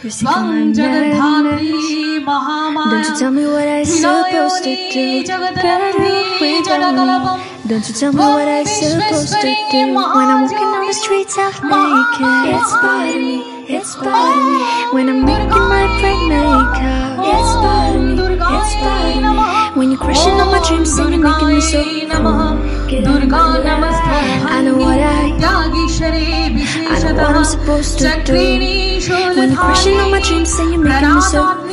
You're sick of my madness. Don't you tell me what I'm supposed to do. Better without me. Don't you tell me what I'm supposed to do. When I'm walking on the streets half naked, it's bothering me, it's bothering me. When I'm making my bright makeup, it's bothering me, it's bothering me. When you're crushing on my dreams and you're making me so cool. I know what I'm supposed to do. When you're crushing on my dreams and you're making me so cool.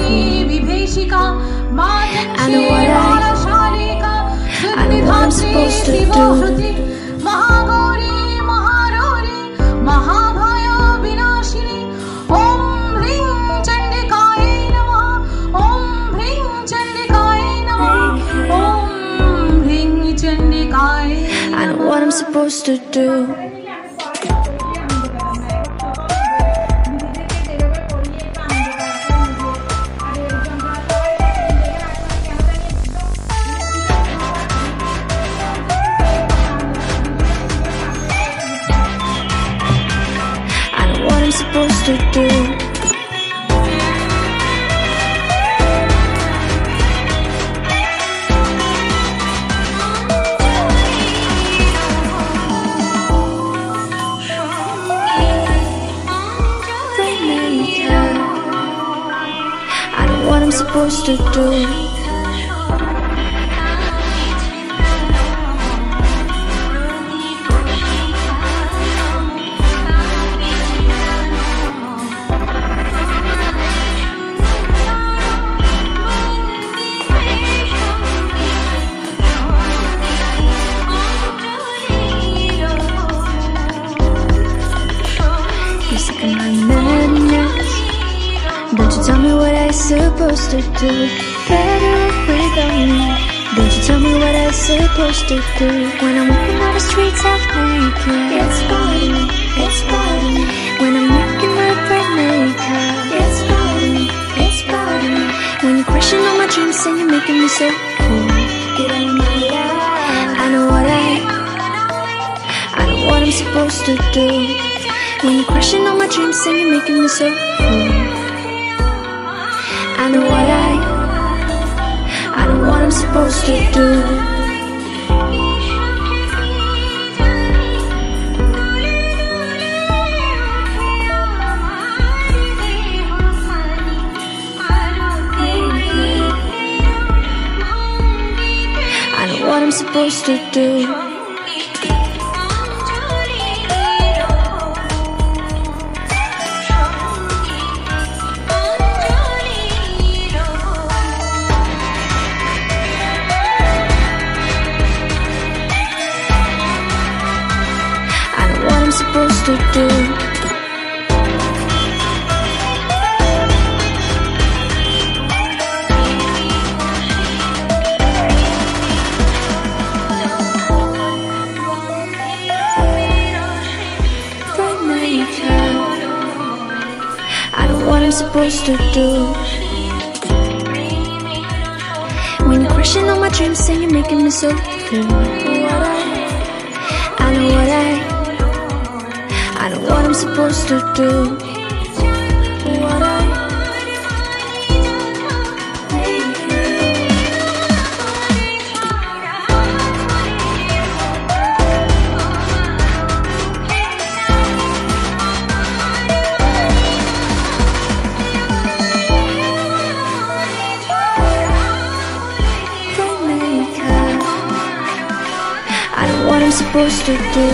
I know what I'm supposed to do. I know what I'm supposed to do. Supposed to do. I know what I'm supposed to do. Don't you tell me what I'm supposed to do. Better without me. Don't you tell me what I'm supposed to do. When I'm walking on the streets half naked, it's bothering me, it's bothering me. When I'm making my bright makeup, it's bothering me, it's bothering me. When you're crushing on my dreams and you're making me so cool. Get out of my life. I know what I'm supposed to do. When you're crushing on my dreams and you're making me so cool. I know what I'm supposed to do. I know what I'm supposed to do. Supposed to do. I know what I'm supposed to do. When you're crushing on my dreams and you're making me so cool. I know what I'm supposed to do. I know what I'm supposed to do.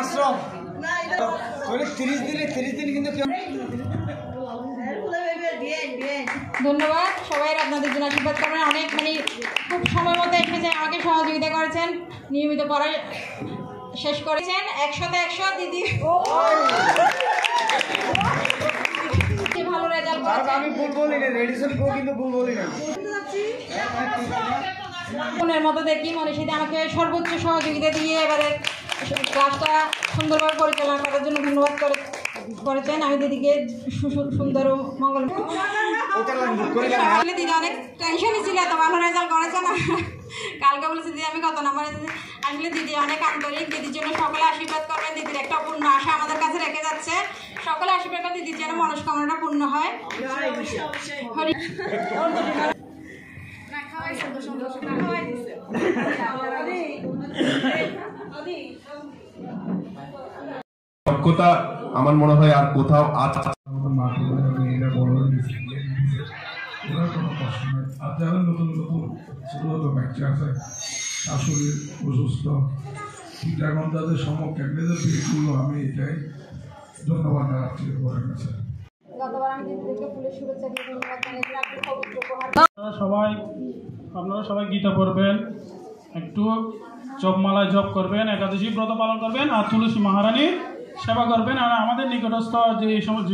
আশ্রম 30 দিন কিন্তু ধন্যবাদ সবাই আপনাদের জন্য আশীর্বাদ করবেন। অনেক খুব সময় মতো এসেছে, আমাকে সহযোগিতা করেছেন, নিয়মিত পড়াই শেষ করেছেন। 100তে 100 দিদি ভালো রেজাল্ট করেছেন। আমি ভুল বলি না, রেডিসন প্রো কিন্তু ভুল বলি না। মনের মতো দেখি মনীষীতে আমাকে সর্বোচ্চ সহযোগিতা দিয়ে এবারে ক্লাসটা সুন্দরভাবে পরিচালনা করার জন্য ধন্যবাদ করেছেন। আমি দিদিকে সুন্দর ও মঙ্গল। দিদি অনেক টেনশনই ছিল, এত ভালো রেজাল্ট করেছেন। কালকে বলেছি দিদি আমি কত নাম্বার। আসলে দিদি অনেক আন্তরিক, দিদির জন্য সকলে আশীর্বাদ করবেন। দিদির একটা পূর্ণ আশা আমাদের কাছে রেখে যাচ্ছে, সকলে আশীর্বাদ করে দিদির যেন মনস্কামনাটা পূর্ণ হয়। দক্ষতা আমার মনে হয় আর কোথাও আছে। নতুন নতুন ছোট ছোট বাচ্চা আছে, শাশুড়ি অসুস্থ, এখন তাদের সম্মুখে বিলগুলো আমি এটাই ধন্যবাদ জানাচ্ছি ওদের কাছে। আপনারা সবাই গীতা পড়বেন, একটু জপমালায় জপ করবেন, একাদশী ব্রত পালন করবেন, আর তুলসী মহারানী সেবা করবেন। আর আমাদের নিকটস্থ যে সমস্ত